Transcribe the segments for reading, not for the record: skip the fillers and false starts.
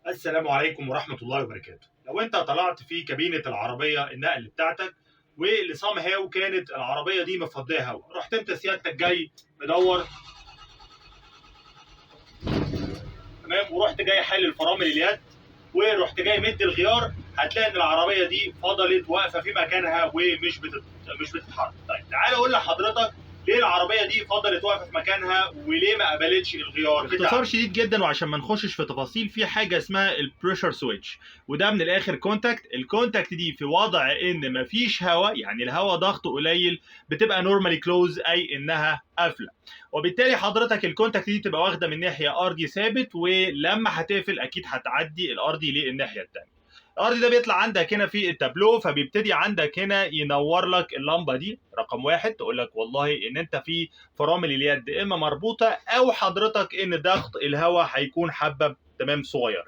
السلام عليكم ورحمة الله وبركاته. لو انت طلعت في كابينة العربية النقل بتاعتك ولسام هاو كانت العربية دي مفضية هوا، رحت انت سيادتك جاي مدور تمام، ورحت جاي حل الفرامل اليد ورحت جاي مد الغيار، هتلاقي ان العربية دي فضلت واقفة في مكانها ومش مش بتتحرك. طيب تعالى اقول لحضرتك ليه العربية دي فضلت واقفة في مكانها وليه ما قبلتش الغيار بتاعها. باختصار شديد جدا وعشان ما نخشش في تفاصيل، في حاجه اسمها البريشر سويتش، وده من الاخر كونتاكت. الكونتاكت دي في وضع ان مفيش هواء، يعني الهواء ضغطه قليل، بتبقى نورمالي كلوز، اي انها قافله. وبالتالي حضرتك الكونتاكت دي تبقى واخده من ناحيه ارضي ثابت، ولما هتقفل اكيد هتعدي الارضي للناحيه الثانيه. الارضي ده بيطلع عندك هنا في التابلو، فبيبتدي عندك هنا ينور لك اللمبه دي رقم واحد، تقول لك والله ان انت في فرامل اليد اما مربوطه او حضرتك ان ضغط الهواء هيكون حبه تمام صغير.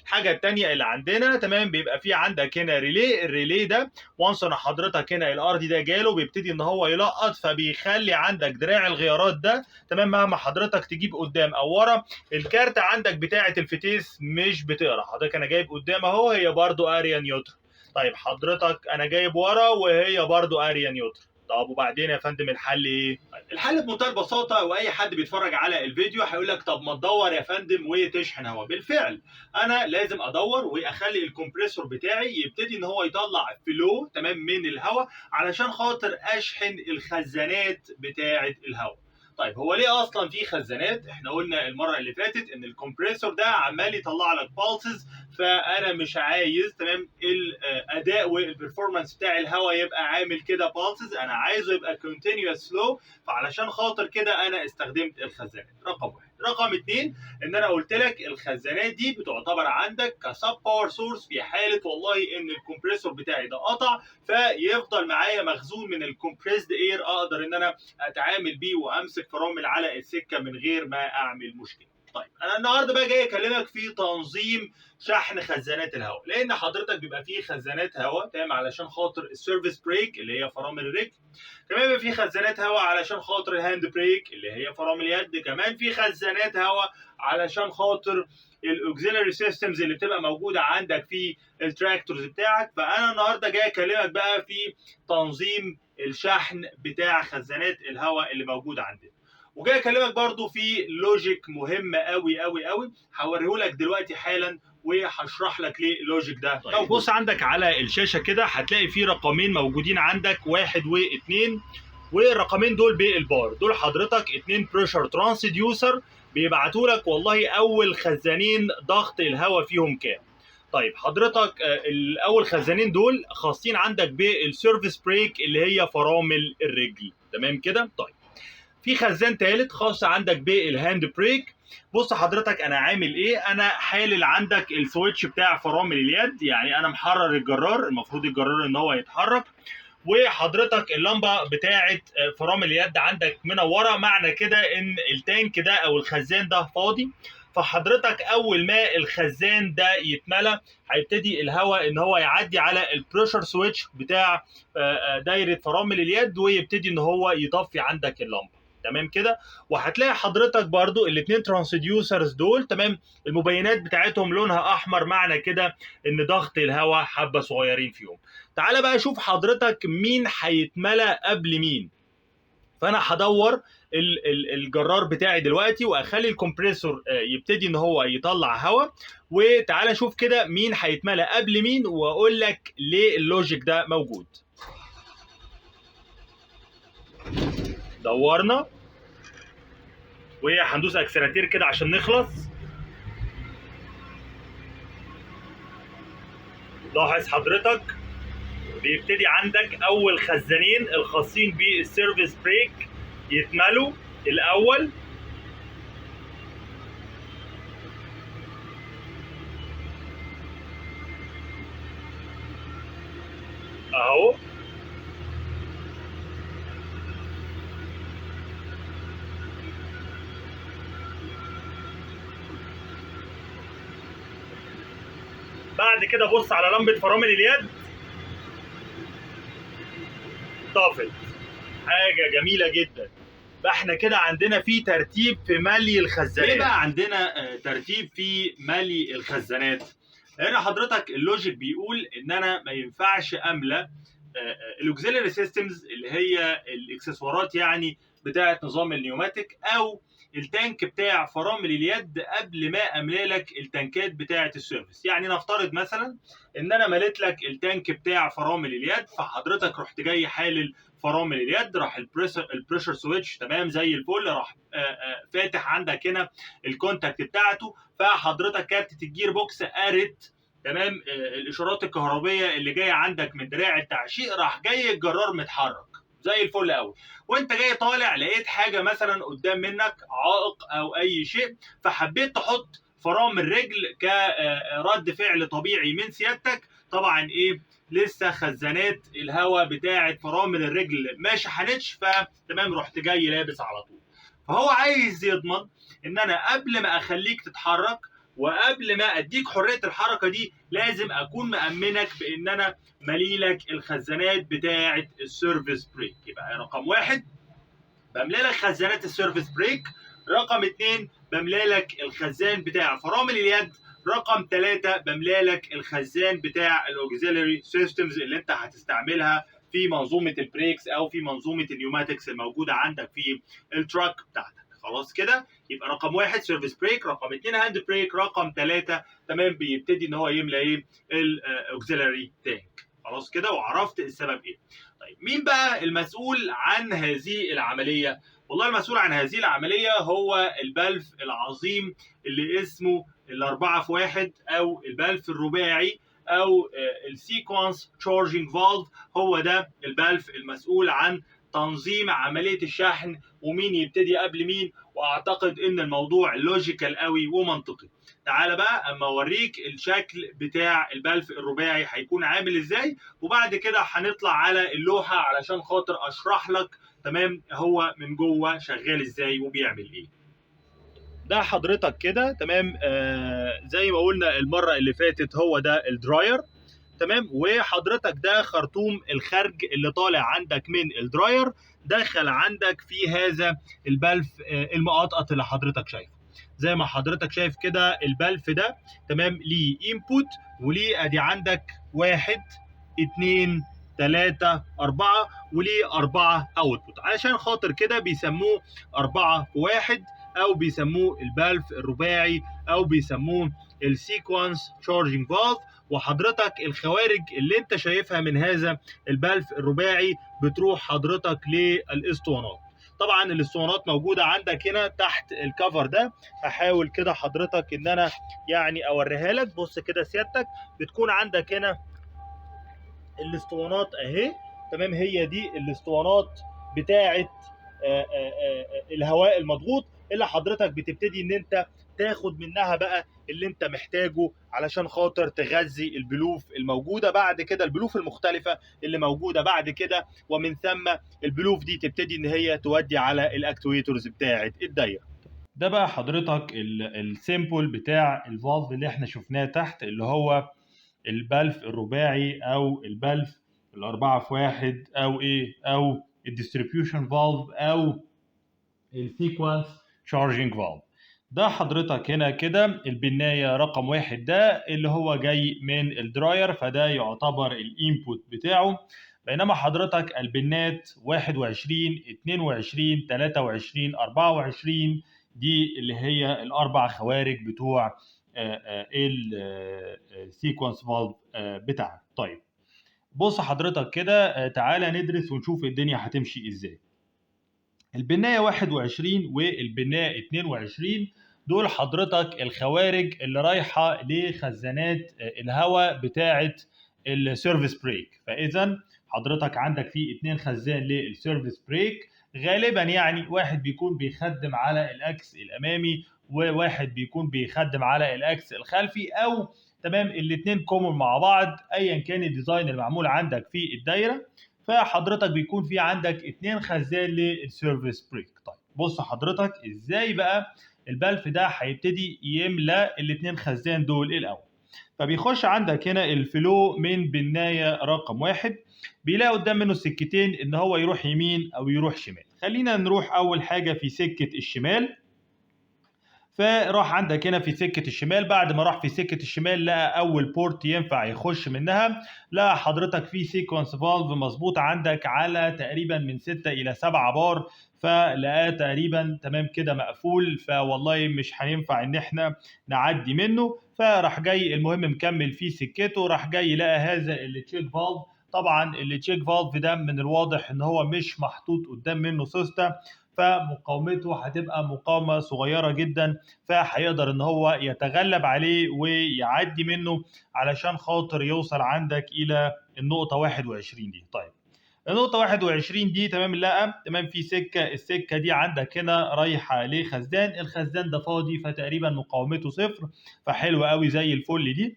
الحاجه الثانيه اللي عندنا تمام بيبقى في عندك هنا ريلي. الريلي ده وانس ان حضرتك هنا الارضي ده جاله بيبتدي ان هو يلقط، فبيخلي عندك دراع الغيارات ده تمام مهما حضرتك تجيب قدام او ورا، الكارتة عندك بتاعه الفتيس مش بتقرا. حضرتك انا جايب قدام اهو، هي برضو اريا نيوتن. طيب حضرتك انا جايب ورا وهي برضو اريا نيوتن. طب وبعدين يا فندم الحل ايه؟ الحل بمنتهى البساطه، واي حد بيتفرج على الفيديو هيقول لك طب ما تدور يا فندم وتشحن هواء. بالفعل انا لازم ادور واخلي الكمبريسور بتاعي يبتدي ان هو يطلع فلو تمام من الهواء علشان خاطر اشحن الخزانات بتاعه الهواء. طيب هو ليه اصلا في خزانات؟ احنا قلنا المره اللي فاتت ان الكمبريسور ده عمال يطلع لك بالسز، فانا مش عايز تمام الاداء والبرفورمانس بتاع الهواء يبقى عامل كده بالسز، انا عايزه يبقى كونتينيوس فلو. فعلشان خاطر كده انا استخدمت الخزانات. رقم واحد. رقم اتنين، ان انا قلت لك الخزانات دي بتعتبر عندك كسب باور سورس في حاله والله ان الكمبريسور بتاعي ده قطع، فيفضل معايا مخزون من الكمبريسد اير اقدر ان انا اتعامل بيه وامسك فرامل على السكه من غير ما اعمل مشكله. طيب انا النهارده بقى جاي اكلمك في تنظيم شحن خزانات الهواء، لان حضرتك بيبقى فيه خزانات هواء تمام علشان خاطر السيرفيس بريك اللي هي فرامل الرجل، كمان بيبقى فيه خزانات هواء علشان خاطر الهاند بريك اللي هي فرامل اليد، كمان في خزانات هواء علشان خاطر الاوكسيلري سيستمز اللي بتبقى موجوده عندك في التراكتورز بتاعك. فانا النهارده جاي اكلمك بقى في تنظيم الشحن بتاع خزانات الهواء اللي موجوده عندنا، وجاي اكلمك برضو في لوجيك مهم قوي قوي قوي هوريهولك دلوقتي حالا وهشرح لك ليه اللوجيك ده. طيب بص عندك على الشاشه كده هتلاقي في رقمين موجودين عندك، واحد واثنين، والرقمين دول بالبار، دول حضرتك اتنين بريشر ترانسديوسر بيبعتوا لك والله اول خزانين ضغط الهواء فيهم كام. طيب حضرتك الاول خزانين دول خاصين عندك بالسيرفيس بريك اللي هي فرامل الرجل، تمام كده. طيب في خزان ثالث خاص عندك بالهاند بريك. بص حضرتك انا عامل ايه، انا حالل عندك السويتش بتاع فرامل اليد، يعني انا محرر الجرار، المفروض الجرار ان هو يتحرك، وحضرتك اللمبه بتاعه فرامل اليد عندك منوره، معنى كده ان التانك ده او الخزان ده فاضي. فحضرتك اول ما الخزان ده يتملى هيبتدي الهواء ان هو يعدي على البريشر سويتش بتاع دايره فرامل اليد، ويبتدي ان هو يطفي عندك اللمبه، تمام كده. وهتلاقي حضرتك برضو الاثنين ترانسديوسرز دول تمام المبينات بتاعتهم لونها احمر، معنى كده ان ضغط الهواء حبه صغيرين فيهم. تعالى بقى شوف حضرتك مين هيتملى قبل مين. فانا هدور الجرار بتاعي دلوقتي واخلي الكمبريسور يبتدي ان هو يطلع هواء، وتعالى شوف كده مين هيتملى قبل مين واقول لك ليه اللوجيك ده موجود. دورنا وهندوس اكسلراتير كده عشان نخلص. لاحظ حضرتك بيبتدي عندك اول خزانين الخاصين بالسيرفيس بريك يتملوا الاول، اهو. بعد كده بص على لمبه فرامل اليد، طافت. حاجه جميله جدا. فاحنا كده عندنا في ترتيب في ملي الخزانات. ليه بقى عندنا ترتيب في ملي الخزانات؟ لان حضرتك اللوجيك بيقول ان انا ما ينفعش املى الاوكسيلري سيستمز اللي هي الاكسسوارات يعني بتاعه نظام النيوماتيك او التانك بتاع فرامل اليد قبل ما املى لك التانكات بتاعه السيرفيس. يعني نفترض مثلا ان انا مليت لك التانك بتاع فرامل اليد، فحضرتك رحت جاي حالل فرامل اليد، راح البريشر سويتش تمام زي الفل، راح فاتح عندك هنا الكونتاكت بتاعته، فحضرتك كارتة الجير بوكس قرت تمام الاشارات الكهربيه اللي جايه عندك من دراع التعشيق، راح جاي الجرار متحرك زي الفل قوي، وانت جاي طالع لقيت حاجه مثلا قدام منك عائق او اي شيء، فحبيت تحط فرامل رجل كرد فعل طبيعي من سيادتك. طبعا ايه، لسه خزانات الهواء بتاعه فرامل الرجل ما شحنتش، فتمام رحت جاي لابس على طول. فهو عايز يضمن ان انا قبل ما اخليك تتحرك وقبل ما اديك حريه الحركه دي لازم اكون مامنك بان انا مليلك الخزانات بتاعه السيرفيس بريك. يبقى رقم واحد بملى لك خزانات السيرفيس بريك، رقم اتنين بملى لك الخزان بتاع فرامل اليد، رقم ثلاثة بملى لك الخزان بتاع الاوكسيلري سيستمز اللي انت هتستعملها في منظومه البريكس او في منظومه النيوماتكس الموجوده عندك في التراك بتاعتك. خلاص كده، يبقى رقم واحد سيرفيس بريك، رقم اتنين هاند بريك، رقم ثلاثة تمام بيبتدي ان هو يملى ايه الاوكسيلري تانك. خلاص كده وعرفت السبب ايه. طيب مين بقى المسؤول عن هذه العمليه؟ والله المسؤول عن هذه العمليه هو البلف العظيم اللي اسمه الأربعة في واحد او البلف الرباعي او السيكونس تشارجنج فالف. هو ده البلف المسؤول عن تنظيم عمليه الشحن ومين يبتدي قبل مين، واعتقد ان الموضوع لوجيكال قوي ومنطقي. تعال بقى اما اوريك الشكل بتاع البلف الرباعي هيكون عامل ازاي، وبعد كده هنطلع على اللوحه علشان خاطر اشرح لك تمام هو من جوه شغال ازاي وبيعمل ايه. ده حضرتك كده تمام زي ما قلنا المره اللي فاتت هو ده الدراير تمام، وحضرتك ده خرطوم الخرج اللي طالع عندك من الدراير دخل عندك في هذا البلف المقطقط اللي حضرتك شايفه. زي ما حضرتك شايف كده البلف ده تمام ليه انبوت وليه ادي عندك 1 2 3 4 وليه 4 اوتبوت، علشان خاطر كده بيسموه 4 في 1 او بيسموه البلف الرباعي او بيسموه السيكونس تشارجنج فالف. وحضرتك الخوارج اللي انت شايفها من هذا البلف الرباعي بتروح حضرتك للاسطوانات. طبعا الاسطوانات موجوده عندك هنا تحت الكفر ده، هحاول كده حضرتك ان انا يعني اوريها لك. بص كده سيادتك بتكون عندك هنا الاسطوانات اهي تمام، هي دي الاسطوانات بتاعه الهواء المضغوط اللي حضرتك بتبتدي ان انت تاخد منها بقى اللي انت محتاجه علشان خاطر تغذي البلوف الموجوده بعد كده، البلوف المختلفه اللي موجوده بعد كده، ومن ثم البلوف دي تبتدي ان هي تودي على الاكتويترز بتاعه الدايره. ده بقى حضرتك السيمبل بتاع الفالف اللي احنا شفناه تحت، اللي هو البلف الرباعي او البلف الأربعة في واحد او ايه او الديستريبيوشن فالف او السيكونس تشارجنج فالف. ده حضرتك هنا كده البنايه رقم واحد ده اللي هو جاي من الدراير، فده يعتبر الانبوت بتاعه. بينما حضرتك البنات 21 22 23 24 دي اللي هي الاربع خوارج بتوع السيكونس فالف بتاعك. طيب بص حضرتك كده تعالى ندرس ونشوف الدنيا هتمشي ازاي. البنايه 21 والبنايه 22 دول حضرتك الخوارج اللي رايحه لخزانات الهواء بتاعه السيرفيس بريك. فاذا حضرتك عندك في 2 خزان للسيرفيس بريك، غالبا يعني واحد بيكون بيخدم على الاكس الامامي وواحد بيكون بيخدم على الاكس الخلفي، او تمام الاثنين كومن مع بعض ايا كان الديزاين المعمول عندك في الدايره. فحضرتك بيكون في عندك 2 خزان للسيرفيس بريك. طيب بص حضرتك ازاي بقى البلف ده هيبتدي يملى ال2 خزان دول الاول. فبيخش عندك هنا الفلو من بنايه رقم 1، بيلاقي قدام منه السكتين ان هو يروح يمين او يروح شمال. خلينا نروح اول حاجه في سكه الشمال. فراح عندك هنا في سكه الشمال، بعد ما راح في سكه الشمال لقى اول بورت ينفع يخش منها، لقى حضرتك في سيكونس فالف مظبوط عندك على تقريبا من 6 الى 7 بار، فلقاه تقريبا تمام كده مقفول، فوالله مش هينفع ان احنا نعدي منه. فراح جاي المهم مكمل في سكته، راح جاي لقى هذا التشيك فالف. طبعا التشيك فالف ده من الواضح ان هو مش محطوط قدام منه سوسته، فمقاومته هتبقى مقاومه صغيره جدا، فهيقدر ان هو يتغلب عليه ويعدي منه علشان خاطر يوصل عندك الى النقطه 21 دي. طيب النقطة 21 دي تمام، لقى تمام في سكة، السكة دي عندك هنا رايحة لخزان، الخزان ده فاضي فتقريبا مقاومته صفر، فحلوة قوي زي الفل دي.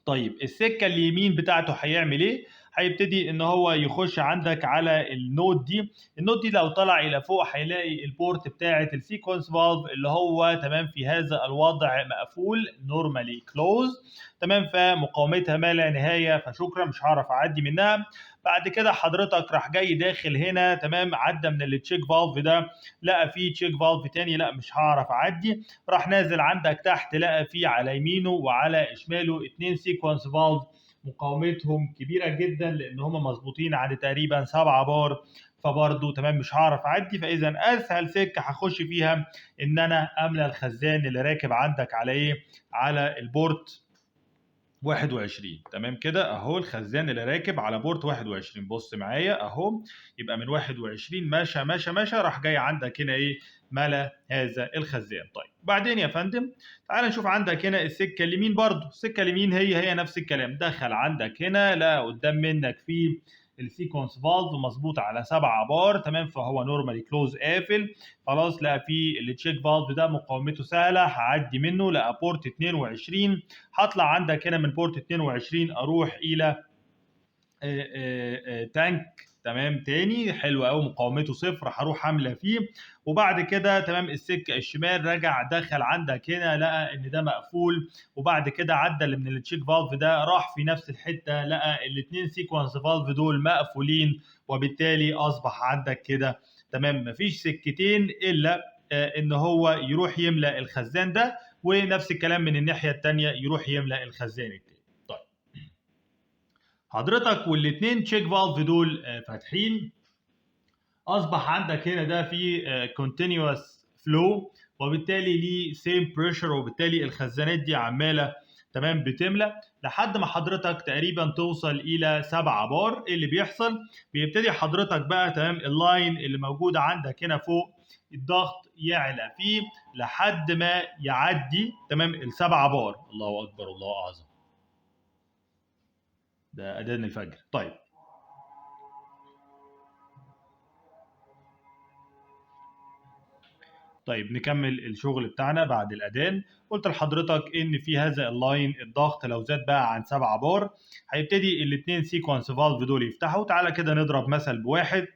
طيب السكه اليمين بتاعته هيعمل ايه؟ هيبتدي ان هو يخش عندك على النود دي. النود دي لو طلع الى فوق هيلاقي البورت بتاعه السيكونس فالف اللي هو تمام في هذا الوضع مقفول نورمالي كلوز، تمام، فمقاومتها ما لا نهايه، فشكرا مش هعرف اعدي منها. بعد كده حضرتك راح جاي داخل هنا تمام، عدى من التشيك فالف ده، لقى فيه تشيك فالف تاني، لا مش هعرف اعدي، راح نازل عندك تحت لقى فيه على يمينه وعلى شماله 2 سيكونس فالف مقاومتهم كبيره جدا لان هم مظبوطين عند تقريبا 7 بار، فبرضه تمام مش هعرف اعدي. فاذا اسهل سكه هخش فيها ان انا املى الخزان اللي راكب عندك على ايه؟ على البورت 21. تمام كده اهو الخزان اللي راكب على بورت 21، بص معايا اهو، يبقى من 21 ماشى ماشى ماشى، راح جاي عندك هنا ايه؟ ملا هذا الخزان. طيب بعدين يا فندم تعال نشوف عندك هنا السكه اليمين، برضو السكه اليمين هي نفس الكلام، دخل عندك هنا لا قدام منك في السيكونس فالف مظبوط على 7 بار، تمام، فهو نورمالي كلوز قافل خلاص. لقى في التشيك فالف ده مقاومته سهله هعدي منه، لقى بورت 22، هطلع عندك هنا من بورت 22 اروح الى تانك تمام تاني حلو قوي مقاومته صفر، هروح املى فيه. وبعد كده تمام السكه الشمال رجع دخل عندك هنا لقى ان ده مقفول، وبعد كده عدى اللي من التشيك فالف ده راح في نفس الحته لقى الاثنين سيكونس فالف دول مقفولين، وبالتالي اصبح عندك كده تمام مفيش سكتين الا ان هو يروح يملى الخزان ده، ونفس الكلام من الناحيه الثانيه يروح يملى الخزان التاني. طيب حضرتك والاثنين تشيك فالف دول فاتحين، اصبح عندك هنا ده في continuous flow، وبالتالي ليه سيم بريشر، وبالتالي الخزانات دي عماله تمام بتملى لحد ما حضرتك تقريبا توصل الى 7 بار. اللي بيحصل بيبتدي حضرتك بقى تمام اللاين اللي موجوده عندك هنا فوق الضغط يعلى فيه لحد ما يعدي تمام ال7 بار. الله اكبر الله اعظم، ده اذان الفجر. طيب نكمل الشغل بتاعنا بعد الاذان. قلت لحضرتك ان في هذا اللاين الضغط لو زاد بقى عن 7 بار هيبتدي الاثنين سيكونس فالف دول يفتحوا. تعالى كده نضرب مثل بواحد،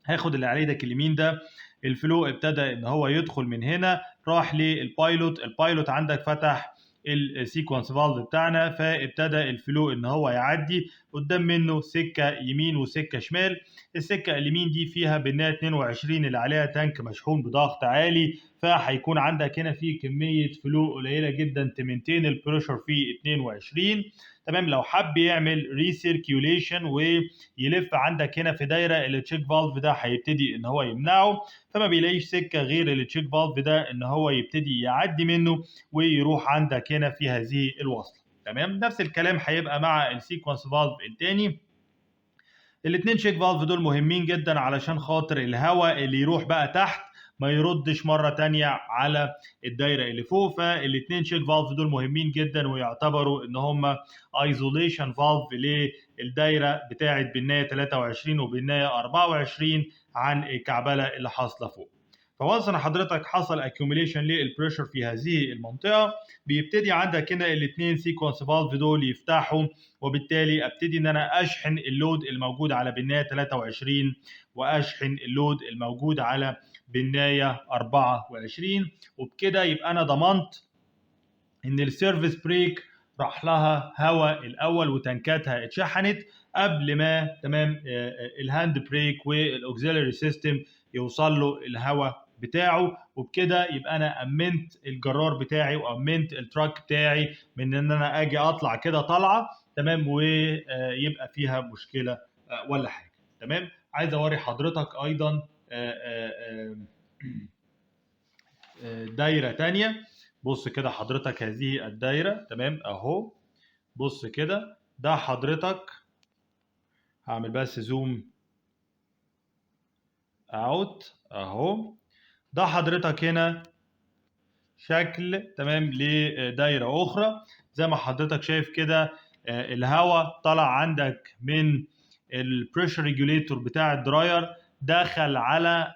هاخد اللي على ايدك اليمين ده، الفلو ابتدى ان هو يدخل من هنا راح للبايلوت، البايلوت عندك فتح السيكونس فالف بتاعنا، فابتدى الفلو ان هو يعدي قدام منه سكه يمين وسكه شمال. السكه اليمين دي فيها بنايه 22 اللي عليها تانك مشحون بضغط عالي، فهيكون عندك هنا في كميه فلو قليله جدا تمنتين البريشر في 22. تمام، لو حب يعمل ريسيركيوليشن ويلف عندك هنا في دايره التشيك فالف ده هيبتدي ان هو يمنعه، فما بيلاقيش سكه غير التشيك فالف ده ان هو يبتدي يعدي منه ويروح عندك هنا في هذه الوصله. تمام، نفس الكلام هيبقى مع السيكونس فالف الثاني. الاثنين تشيك فالف دول مهمين جدا علشان خاطر الهواء اللي يروح بقى تحت ما يردش مره تانية على الدايره اللي فوق، فالاثنين تشيك فالف دول مهمين جدا ويعتبروا ان هم ايزوليشن فالف للدايره بتاعه بنايه 23 وبنايه 24 عن الكعبله اللي حاصله فوق. فوانس ان حضرتك حصل اكيوميليشن للبريشر في هذه المنطقه، بيبتدي عندك هنا الاثنين سيكونس فالف دول يفتحوا، وبالتالي ابتدي ان انا اشحن اللود الموجود على بنايه 23 واشحن اللود الموجود على بنايه 24، وبكده يبقى انا ضمنت ان السيرفيس بريك راح لها هواء الاول وتنكاتها اتشحنت قبل ما تمام الهاند بريك والاوكسيلري سيستم يوصل له الهواء بتاعه، وبكده يبقى انا امنت الجرار بتاعي وامنت التراك بتاعي من ان انا اجي اطلع كده طالعه تمام ويبقى فيها مشكله ولا حاجه. تمام. عايز اوري حضرتك ايضا دايره تانية. بص كده حضرتك هذه الدايره تمام اهو. بص كده ده حضرتك، هعمل بس زوم اوت اهو. ده حضرتك هنا شكل تمام لدايره اخرى. زي ما حضرتك شايف كده الهواء طلع عندك من البريشر ريجوليتور بتاع الدراير، دخل على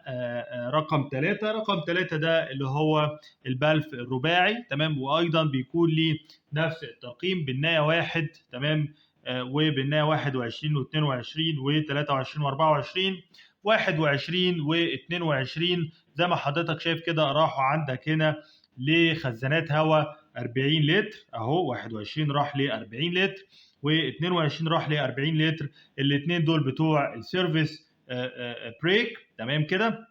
رقم 3. رقم 3 ده اللي هو البلف الرباعي تمام، وايضا بيكون لي نفس الترقيم بالنايه 1 تمام، وبالنايه 21 و22 و23 و24 21 و22. زي ما حضرتك شايف كده راحوا عندك هنا لخزانات هواء 40 لتر اهو. 21 راح ل 40 لتر و22 راح ل 40 لتر. الاثنين دول بتوع السيرفيس بريك تمام كده.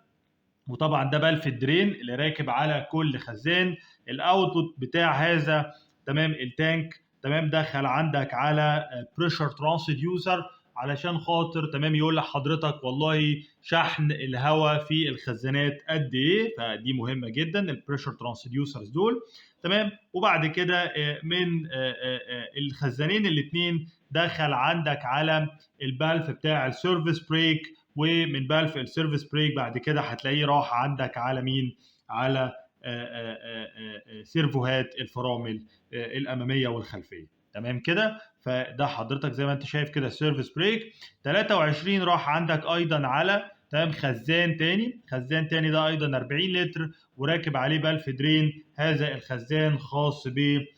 وطبعا ده بلف الدرين اللي راكب على كل خزان. الاوتبوت بتاع هذا تمام التانك تمام دخل عندك على بريشر ترانسديوسر علشان خاطر تمام يقول لحضرتك والله شحن الهواء في الخزانات قد ايه. فدي مهمه جدا البريشر ترانسديوسرز دول تمام. وبعد كده من الخزانين الاثنين دخل عندك على البلف بتاع السيرفيس بريك، ومن بلف السيرفيس بريك بعد كده هتلاقيه راح عندك على مين؟ على سيرفوهات الفرامل الاماميه والخلفيه تمام كده. فده حضرتك زي ما انت شايف كده السيرفيس بريك. 23 راح عندك ايضا على تمام خزان تاني. خزان تاني ده ايضا 40 لتر وراكب عليه بلف درين. هذا الخزان خاص بالفرامل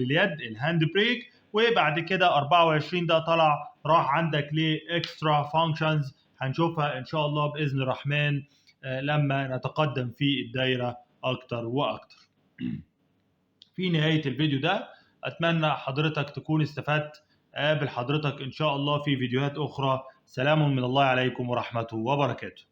اليد الهاند بريك. وبعد كده 24 ده طلع راح عندك لاكسترا فانكشنز هنشوفها ان شاء الله باذن الرحمن لما نتقدم في الدايره اكتر واكتر. في نهايه الفيديو ده اتمنى حضرتك تكون استفدت. قابل حضرتك ان شاء الله في فيديوهات اخرى. سلام من الله عليكم ورحمته وبركاته.